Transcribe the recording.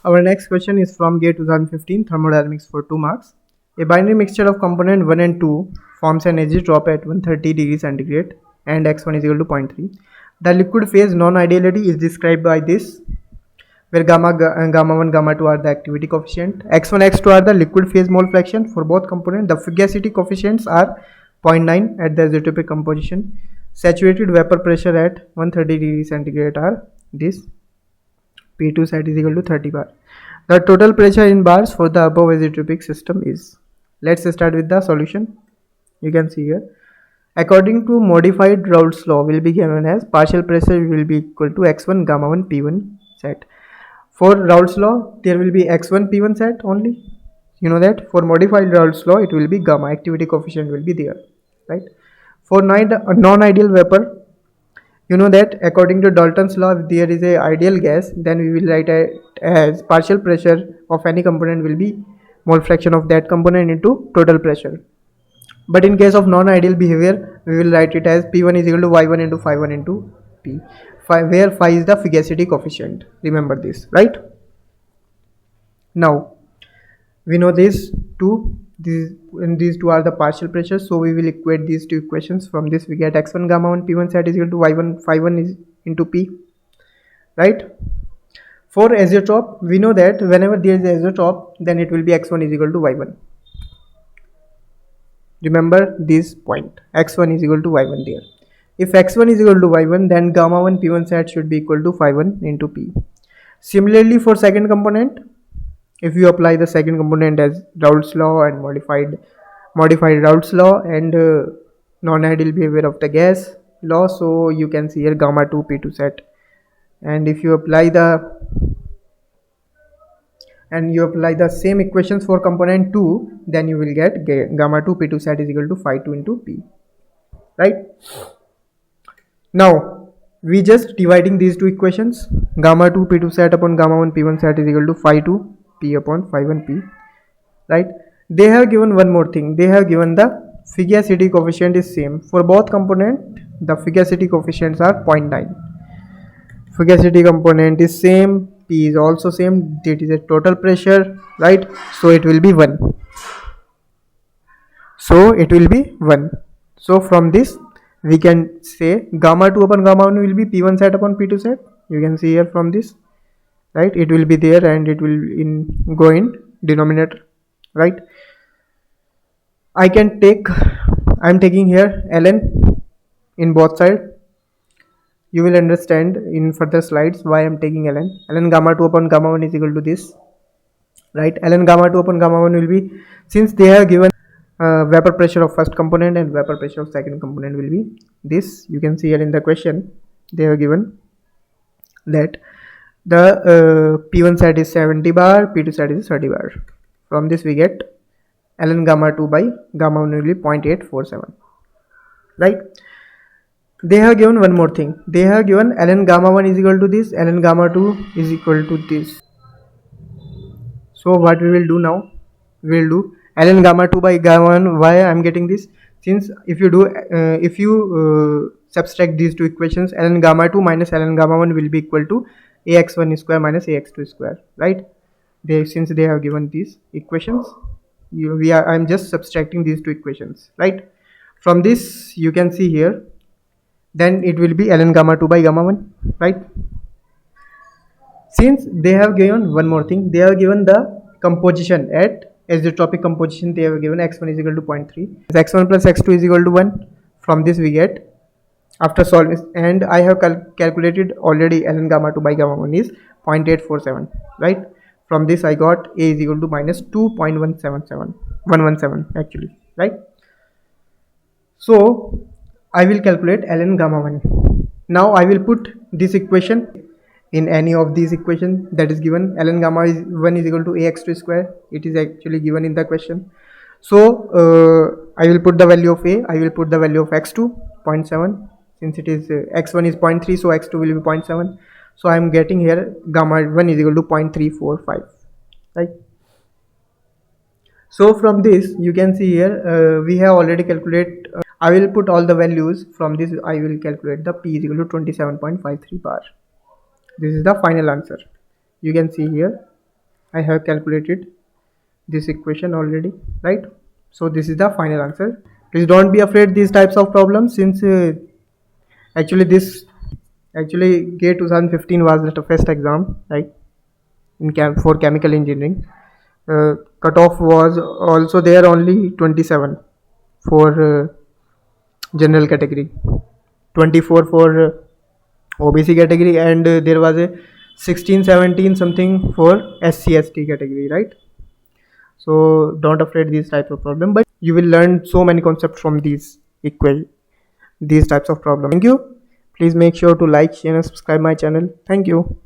Our next question is from GATE 2015 Thermodynamics for 2 marks. A binary mixture of component 1 and 2 forms an azeotrope at 130 degrees centigrade and x1 is equal to 0.3. The liquid phase non-ideality is described by this, where gamma 1, gamma 2 are the activity coefficient, x1, x2 are the liquid phase mole fraction for both components. The fugacity coefficients are 0.9 at the azeotropic composition. Saturated vapor pressure at 130 degrees centigrade are this. P2 sat is equal to 30 bar. The total pressure in bars for the above azeotropic system is. Let's start with the solution. You can see here. According to modified Raoult's law will be given as partial pressure will be equal to x1 gamma 1 p1 sat. For Raoult's law there will be x1 p1 sat only. You know that. For modified Raoult's law it will be gamma, activity coefficient will be there, right? For non-ideal vapor, you know that according to Dalton's law, if there is a ideal gas, then we will write it as partial pressure of any component will be mole fraction of that component into total pressure. But in case of non-ideal behavior, we will write it as P1 is equal to Y1 into Phi1 into P, where Phi is the fugacity coefficient. Remember this, right? Now, we know these two. These two are the partial pressures, so we will equate these two equations. From this we get x1 gamma 1 p1 sat is equal to y1 phi1 is into p, right? For azeotrope, we know that whenever there is azeotrope, then it will be x1 is equal to y1. Remember this point, x1 is equal to y1 there. If x1 is equal to y1, then gamma 1 p1 sat should be equal to phi1 into p. Similarly, for second component, if you apply the second component as Raoult's law and modified Raoult's law and non-ideal behavior of the gas law, so you can see here gamma 2 p2 sat, and if you apply the same equations for component 2, then you will get gamma 2 p2 sat is equal to phi 2 into p, right? Now we just dividing these two equations, gamma 2 p2 sat upon gamma 1 p1 sat is equal to phi 2 p upon phi 1 p, right? They have given one more thing. They have given the fugacity coefficient is same for both component. The fugacity coefficients are 0.9. Fugacity component is same, p is also same, that is a total pressure, right? So it will be 1. So from this we can say gamma 2 upon gamma 1 will be p1 sat upon p2 sat. You can see here from this, right? It will be there and it will go in denominator, right? I am taking here ln in both sides. You will understand in further slides why I am taking ln gamma 2 upon gamma 1 is equal to this, right? Ln gamma 2 upon gamma 1 will be, since they have given vapor pressure of first component and vapor pressure of second component will be this. You can see here in the question they have given that the P1 sat is 70 bar, P2 sat is 30 bar. From this we get ln gamma 2 by gamma 1 will be 0.847, right? They have given one more thing. They have given ln gamma 1 is equal to this, ln gamma 2 is equal to this. So what we will do now? We will do ln gamma 2 by gamma 1. Why I am getting this? Since if you subtract these two equations, ln gamma 2 minus ln gamma 1 will be equal to ax1 square minus ax2 square, right? Since they have given these equations, I am just subtracting these two equations, right? From this you can see here, then it will be ln gamma 2 by gamma 1, right? Since they have given one more thing, they have given the composition at azeotropic composition. They have given x1 is equal to 0.3, x1 plus x2 is equal to 1. From this we get, after solving, and I have calculated already ln gamma 2 by gamma 1 is 0.847, right? From this I got a is equal to minus 2.117 actually, right? So I will calculate ln gamma 1. Now I will put this equation in any of these equations that is given. Ln gamma 1 is equal to ax2 square. It is actually given in the question. So I will put the value of a, I will put the value of x2 0.7. Since it is x1 is 0.3, so x2 will be 0.7. So I am getting here gamma 1 is equal to 0.345, right? So from this you can see here we have already calculated. I will put all the values. From this I will calculate the p is equal to 27.53 bar. This is the final answer. You can see here I have calculated this equation already, right? So this is the final answer. Please don't be afraid these types of problems, since actually this actually GATE 2015 was the toughest exam, right, in for chemical engineering. Cutoff was also there only 27 for general category, 24 for OBC category, and there was a 16 17 something for SC/ST category, right? So don't afraid these type of problem, but you will learn so many concepts from these types of problem. Thank you. Please make sure to like, share and subscribe my channel. Thank you.